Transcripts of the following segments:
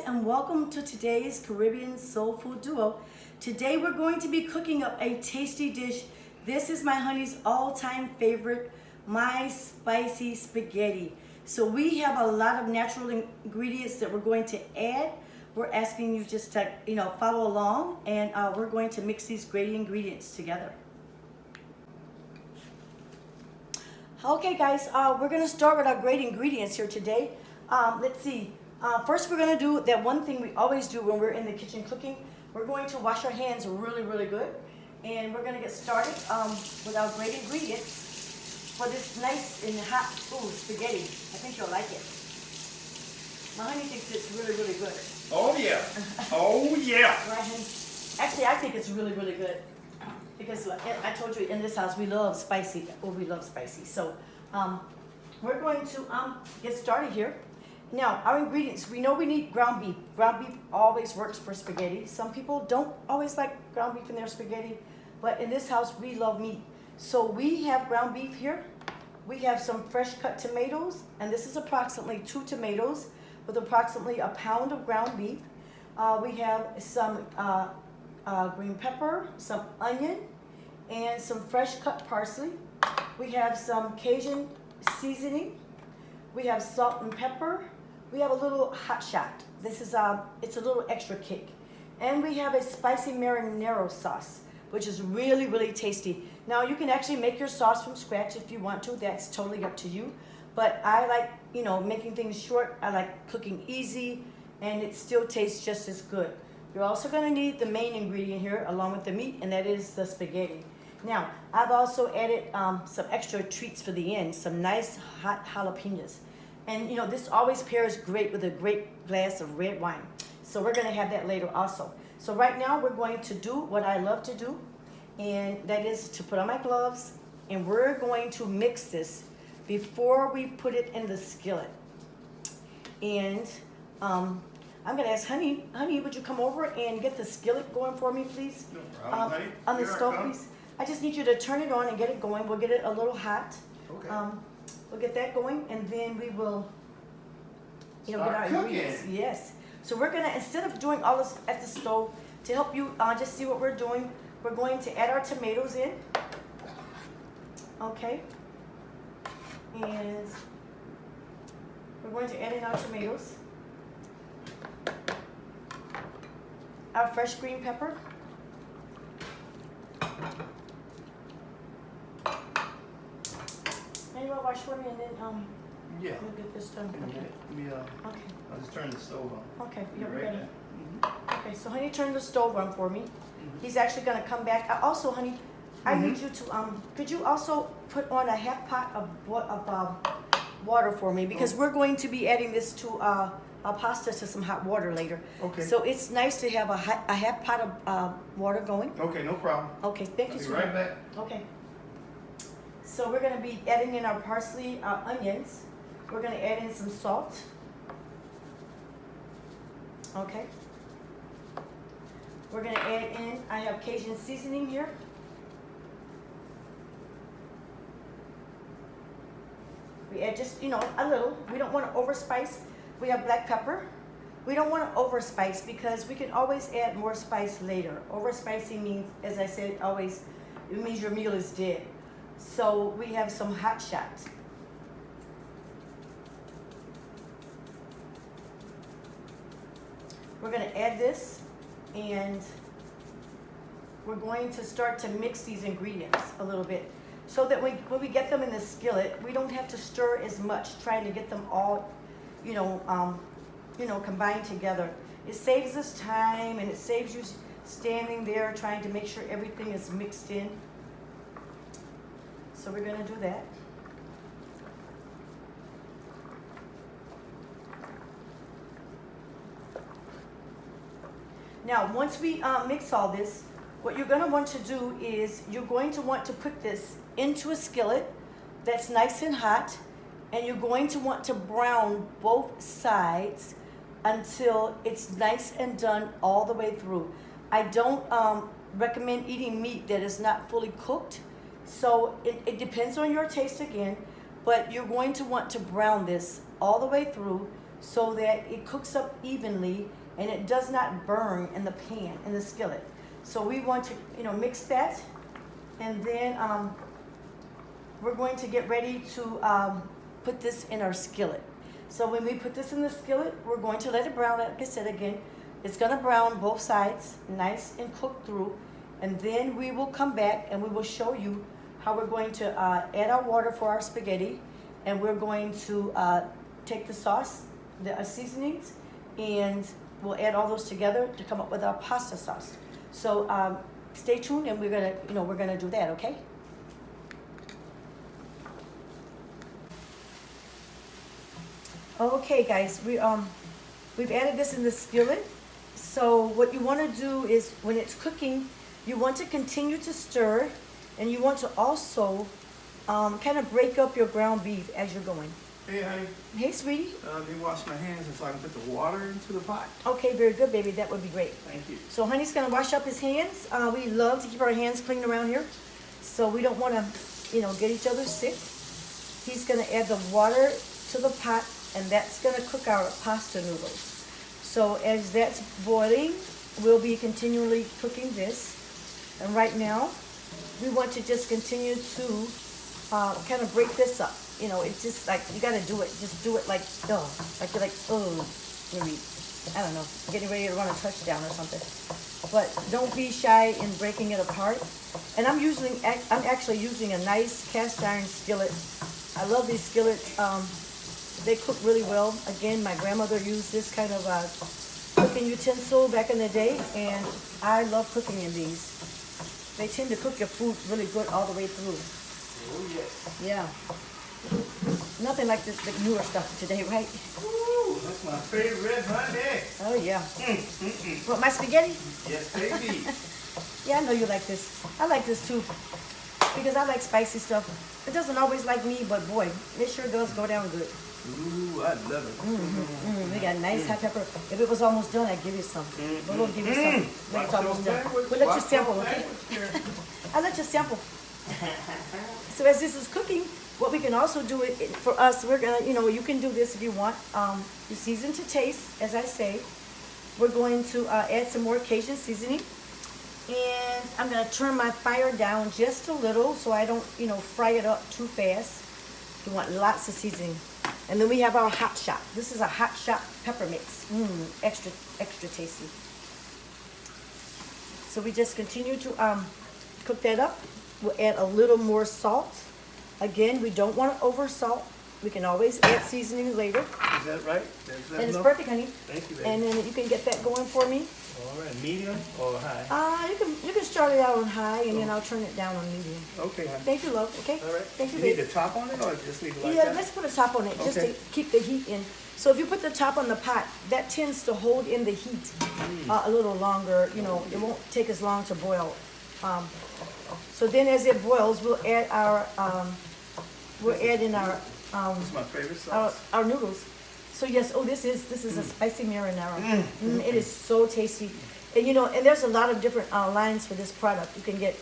and welcome to today's Caribbean Soul Food Duo. Today we're going to be cooking up a tasty dish. This is my honey's all-time favorite, my spicy spaghetti. So we have a lot of natural ingredients that we're going to add. We're asking you just to, follow along, and we're going to mix these great ingredients together. Okay guys, we're gonna start with our great ingredients here today. Let's see. First, we're going to do that one thing we always do when we're in the kitchen cooking. We're going to wash our hands really, really good. And we're going to get started with our great ingredients for this nice and hot spaghetti. I think you'll like it. My honey thinks it's really, really good. Oh, yeah. Oh, yeah. Actually, I think it's really, really good. Because I told you in this house we love spicy. Oh, we love spicy. So we're going to get started here. Now, our ingredients, we know we need ground beef. Ground beef always works for spaghetti. Some people don't always like ground beef in their spaghetti, but in this house, we love meat. So we have ground beef here. We have some fresh cut tomatoes, and this is approximately 2 tomatoes with approximately a pound of ground beef. We have some green pepper, some onion, and some fresh cut parsley. We have some Cajun seasoning. We have salt and pepper. We have a little hot shot. This is it's a little extra kick. And we have a spicy marinara sauce, which is really, really tasty. Now you can actually make your sauce from scratch if you want to. That's totally up to you. But I like, making things short. I like cooking easy, and it still tastes just as good. You're also gonna need the main ingredient here along with the meat, and that is the spaghetti. Now, I've also added some extra treats for the end, some nice hot jalapenos. And this always pairs great with a great glass of red wine. So we're gonna have that later also. So right now we're going to do what I love to do, and that is to put on my gloves, and we're going to mix this before we put it in the skillet. And I'm gonna ask Honey, would you come over and get the skillet going for me, please? No problem, honey. On the Here I stove, come. please. I just need you to turn it on and get it going. We'll get it a little hot. Okay. We'll get that going, and then we will, get our Start ingredients. cooking. Yes. So we're gonna, instead of doing all this at the stove, to help you just see what we're doing, we're going to add our tomatoes in. Okay. And we're going to add in our tomatoes. Our fresh green pepper. And you want to wash for me, and then Yeah. we'll get this done. Let Okay. me, Okay. I'll just turn the stove on. Okay. You You're right ready. there? Okay. So, honey, turn the stove on for me. He's actually gonna come back. Also, honey, I need you to could you also put on a half pot of water for me, because we're going to be adding this to a pasta to some hot water later. Okay. So it's nice to have a half pot of water going. Okay, no problem. Okay. Thank I'll you, be sweetheart. right back. Okay. So we're gonna be adding in our parsley, our onions. We're gonna add in some salt. Okay. We're gonna add in, I have Cajun seasoning here. We add just, a little. We don't wanna overspice. We have black pepper. We don't wanna overspice because we can always add more spice later. Overspicing means, as I said, always, it means your meal is dead. So we have some hot shots. We're gonna add this, and we're going to start to mix these ingredients a little bit, so that when we get them in the skillet, we don't have to stir as much, trying to get them all, combined together. It saves us time, and it saves you standing there trying to make sure everything is mixed in. So we're gonna do that. Now, once we mix all this, what you're gonna want to do is you're going to want to put this into a skillet that's nice and hot, and you're going to want to brown both sides until it's nice and done all the way through. I don't recommend eating meat that is not fully cooked. So it depends on your taste again, but you're going to want to brown this all the way through so that it cooks up evenly and it does not burn in the pan, in the skillet. So we want to, mix that, and then we're going to get ready to put this in our skillet. So when we put this in the skillet, we're going to let it brown. Like I said again, it's gonna brown both sides, nice and cooked through, and then we will come back and we will show you how we're going to add our water for our spaghetti, and we're going to take the sauce, the seasonings, and we'll add all those together to come up with our pasta sauce. So stay tuned, and we're gonna do that, okay? Okay, guys, we've added this in the skillet. So what you want to do is, when it's cooking, you want to continue to stir, and you want to also kind of break up your ground beef as you're going. Hey, honey. Hey, sweetie. Let me wash my hands so I can put the water into the pot. Okay, very good, baby. That would be great. Thank you. So honey's gonna wash up his hands. We love to keep our hands clean around here, so we don't want to, get each other sick. He's gonna add the water to the pot, and that's gonna cook our pasta noodles. So as that's boiling, we'll be continually cooking this. And right now, we want to just continue to kind of break this up. It's just like, you gotta do it. Just do it like you're like, maybe, I don't know, getting ready to run a touchdown or something. But don't be shy in breaking it apart. And I'm actually using a nice cast iron skillet. I love these skillets. They cook really well. Again, my grandmother used this kind of cooking utensil back in the day, and I love cooking in these. They tend to cook your food really good all the way through. Oh, yes. Yeah. Nothing like the newer stuff today, right? Ooh, that's my favorite, honey. Oh, yeah. What, my spaghetti? Yes, baby. Yeah, I know you like this. I like this too, because I like spicy stuff. It doesn't always like me, but boy, it sure does go down good. Ooh, I love it. We got nice hot pepper. If it was almost done, I'd give you some. But we'll give you some when it's almost done. We'll let you sample, okay? I'll let you sample. So as this is cooking, what we can also do for us, we're gonna, you can do this if you want. You season to taste, as I say. We're going to add some more Cajun seasoning. And I'm gonna turn my fire down just a little so I don't, fry it up too fast. You want lots of seasoning. And then we have our hot shot. This is a hot shot pepper mix. Extra tasty. So we just continue to cook that up. We'll add a little more salt. Again, we don't want to over salt. We can always add seasoning later. Is that right? And it's perfect, honey. Thank you, baby. And then you can get that going for me. All right, medium or high? You can start it out on high, and then I'll turn it down on medium. Okay, honey. Thank you, love. Okay. All right. Thank you, You need baby. the top on it, or just leave it like Yeah, that? let's put a top on it just Okay. to keep the heat in. So if you put the top on the pot, that tends to hold in the heat a little longer. It won't take as long to boil. So then, as it boils, we'll add our in our This is my favorite sauce. our noodles. So yes, this is a spicy marinara. It is so tasty. And and there's a lot of different lines for this product. You can get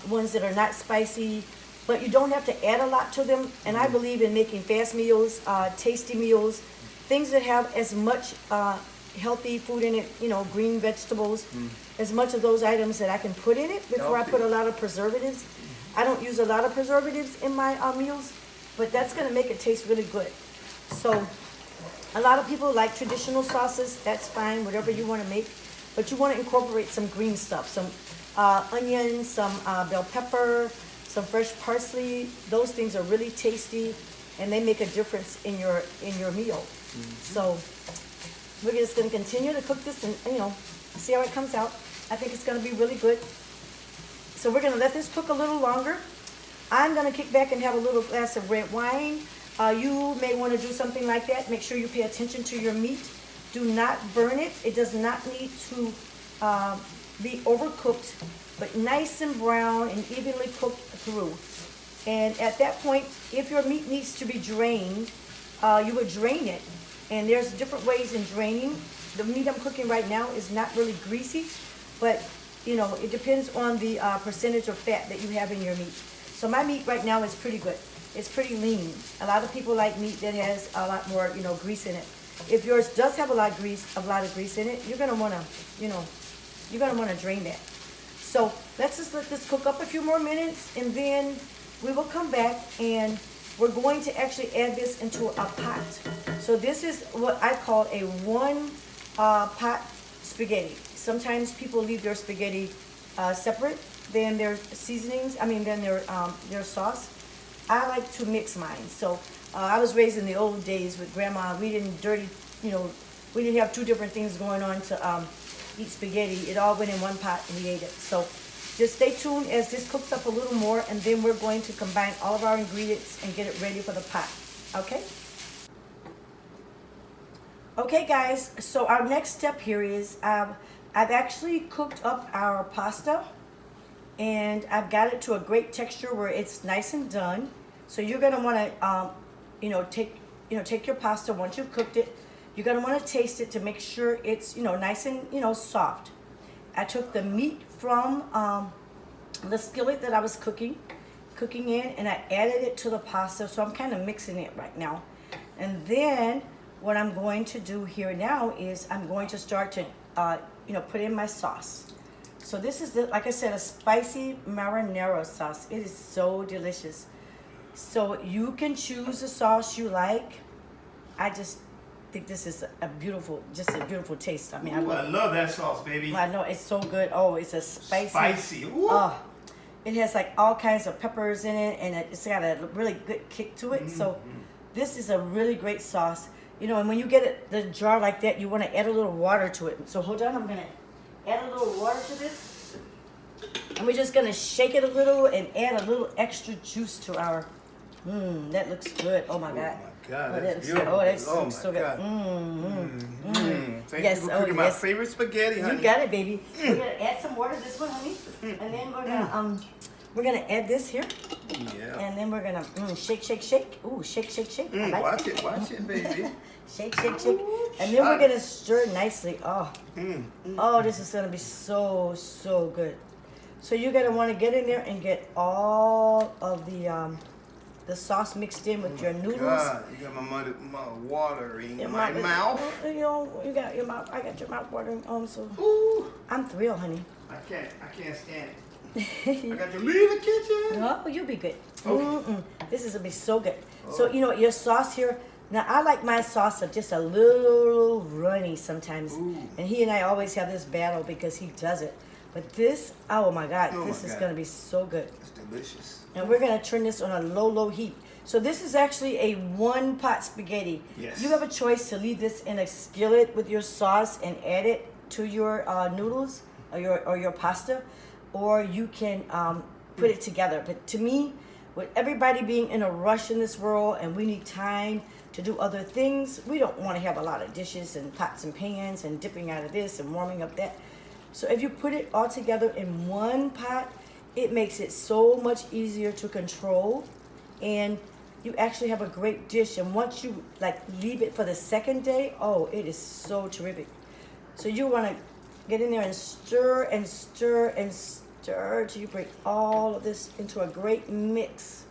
ones that are not spicy, but you don't have to add a lot to them. And I believe in making fast meals, tasty meals, things that have as much healthy food in it, green vegetables, as much of those items that I can put in it before I put a lot of preservatives. I don't use a lot of preservatives in my meals, but that's gonna make it taste really good. So a lot of people like traditional sauces. That's fine, whatever you wanna make. But you want to incorporate some green stuff, some onion, some bell pepper, some fresh parsley. Those things are really tasty, and they make a difference in your meal. So we're just going to continue to cook this and see how it comes out. I think it's going to be really good. So we're going to let this cook a little longer. I'm going to kick back and have a little glass of red wine. You may want to do something like that. Make sure you pay attention to your meat. Do not burn it. It does not need to be overcooked, but nice and brown and evenly cooked through. And at that point, if your meat needs to be drained, you would drain it. And there's different ways in draining. The meat I'm cooking right now is not really greasy, but it depends on the percentage of fat that you have in your meat. So my meat right now is pretty good. It's pretty lean. A lot of people like meat that has a lot more, grease in it. if yours does have a lot of grease in it, you're gonna wanna, you're gonna wanna drain that. So let's just let this cook up a few more minutes, and then we will come back and we're going to actually add this into a pot. So this is what I call a one pot spaghetti. Sometimes people leave their spaghetti separate than their seasonings, than their sauce. I like to mix mine. So I was raised in the old days with grandma. We didn't we didn't have two different things going on to eat spaghetti. It all went in one pot and we ate it. So just stay tuned as this cooks up a little more, and then we're going to combine all of our ingredients and get it ready for the pot. Okay? Okay guys, so our next step here is I've actually cooked up our pasta, and I've got it to a great texture where it's nice and done. So you're gonna want to take your pasta once you've cooked it. You're gonna want to taste it to make sure it's nice and soft. I took the meat from the skillet that I was cooking in, and I added it to the pasta. So I'm kind of mixing it right now, and then what I'm going to do here now is I'm going to start to put in my sauce. So this is like I said, a spicy marinara sauce. It is so delicious. So you can choose the sauce you like. I just think this is a beautiful taste. Ooh, I love that sauce, baby. I know, it's so good. Oh, it's a spicy. Ooh. It has like all kinds of peppers in it, and it's got a really good kick to it. So this is a really great sauce. And when you get the jar like that, you want to add a little water to it. So hold on, I'm gonna add a little water to this, and we're just gonna shake it a little and add a little extra juice to our. That looks good. Oh my God. God, that's beautiful. That looks so good. Thank you for cooking my favorite spaghetti, honey. You got it, baby. We're gonna add some water to this one, honey, and then we're gonna add this here. Yeah. And then we're gonna shake. Ooh, shake. I like Watch it, baby. Shake. And then we're gonna stir nicely. Oh, this is gonna be so good. So you're gonna want to get in there and get all of the sauce mixed in with your noodles. God, you got my watering in my mouth. You got your mouth. I got your mouth watering. So Ooh. I'm thrilled, honey. I can't stand it. I got to leave the kitchen. Oh, you'll be good. Okay. This is gonna be so good. So your sauce here. Now I like my sauce just a little runny sometimes, and he and I always have this battle because he does it. But this, oh my God, this is gonna be so good. It's delicious. And we're gonna turn this on a low heat. So this is actually a one pot spaghetti. Yes. You have a choice to leave this in a skillet with your sauce and add it to your noodles or your pasta, or you can put it together. But to me, with everybody being in a rush in this world and we need time to do other things, we don't want to have a lot of dishes and pots and pans and dipping out of this and warming up that. So if you put it all together in one pot, it makes it so much easier to control, and you actually have a great dish. And once you leave it for the second day, oh, it is so terrific. So you want to get in there and stir till you bring all of this into a great mix.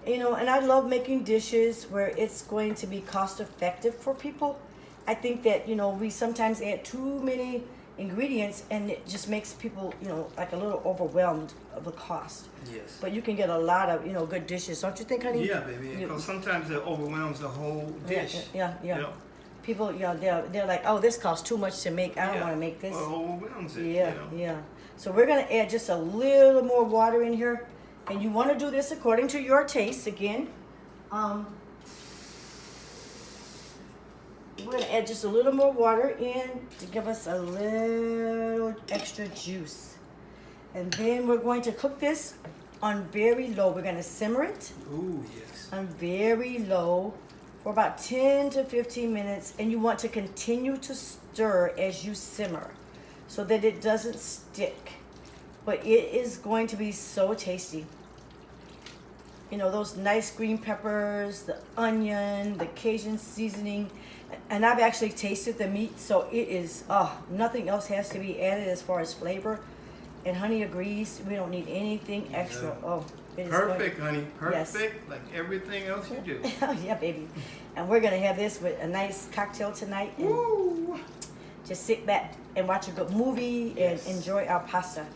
And I love making dishes where it's going to be cost effective for people. I think that we sometimes add too many ingredients, and it just makes people a little overwhelmed of the cost. Yes. But you can get a lot of good dishes, don't you think, honey? Yeah, baby. Because sometimes it overwhelms the whole dish. Yeah. People, they're like, oh, this costs too much to make. I don't want to make this. Well, it overwhelms it. Yeah. So we're gonna add just a little more water in here, and you want to do this according to your taste. Again, we're going to add just a little more water in to give us a little extra juice. And then we're going to cook this on very low. We're going to simmer it. Ooh, yes. On very low for about 10 to 15 minutes. And you want to continue to stir as you simmer so that it doesn't stick. But it is going to be so tasty. Those nice green peppers, the onion, the Cajun seasoning. And I've actually tasted the meat, so it is, nothing else has to be added as far as flavor. And honey agrees. We don't need anything extra. Yeah. Oh, it is Perfect, honey. Yes. Perfect, like everything else you do. Yeah, baby. And we're gonna have this with a nice cocktail tonight. And Woo! just sit back and watch a good movie and Yes. enjoy our pasta.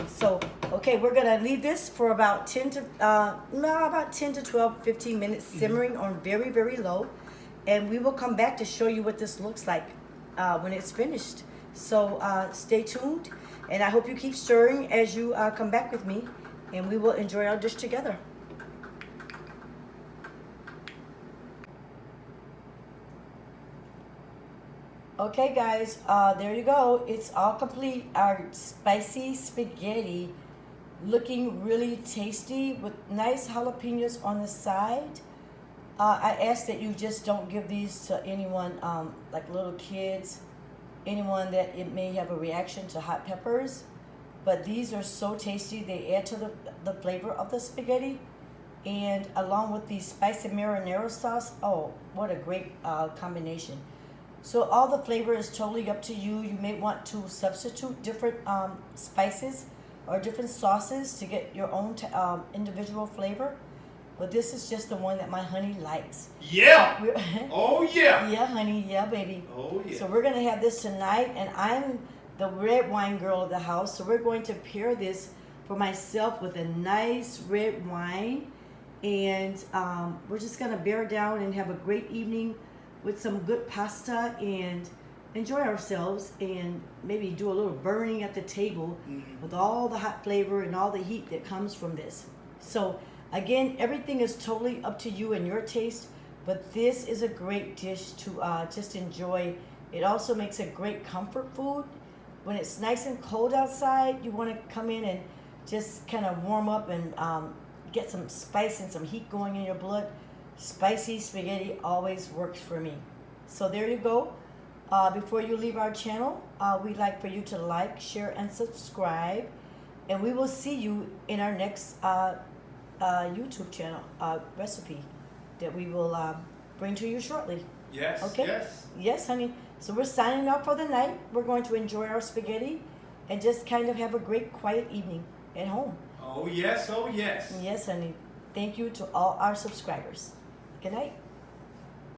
So, okay, we're gonna leave this for about 10 to 12, 15 minutes simmering on very, very low. And we will come back to show you what this looks like when it's finished. So stay tuned, and I hope you keep stirring as you come back with me, and we will enjoy our dish together. Okay, guys, there you go. It's all complete. Our spicy spaghetti, looking really tasty with nice jalapenos on the side. I ask that you just don't give these to anyone, like little kids, anyone that it may have a reaction to hot peppers. But these are so tasty. They add to the flavor of the spaghetti. And along with the spicy marinara sauce, oh, what a great combination. So all the flavor is totally up to you. You may want to substitute different spices or different sauces to get your own individual flavor. But this is just the one that my honey likes. Yeah! Oh, yeah! Yeah, honey. Yeah, baby. Oh, yeah. So we're going to have this tonight, and I'm the red wine girl of the house. So we're going to pair this for myself with a nice red wine. And we're just going to bear down and have a great evening with some good pasta and enjoy ourselves and maybe do a little burning at the table with all the hot flavor and all the heat that comes from this. So again, everything is totally up to you and your taste, but this is a great dish to just enjoy. It also makes a great comfort food. When it's nice and cold outside, you want to come in and just kind of warm up and get some spice and some heat going in your blood. Spicy spaghetti always works for me. So there you go. Before you leave our channel, we'd like for you to like, share, and subscribe. And we will see you in our next YouTube channel recipe that we will bring to you shortly. Yes, Okay? yes. Yes, honey. So we're signing off for the night. We're going to enjoy our spaghetti and just kind of have a great quiet evening at home. Oh, yes, oh, yes. Yes, honey. Thank you to all our subscribers. Good night.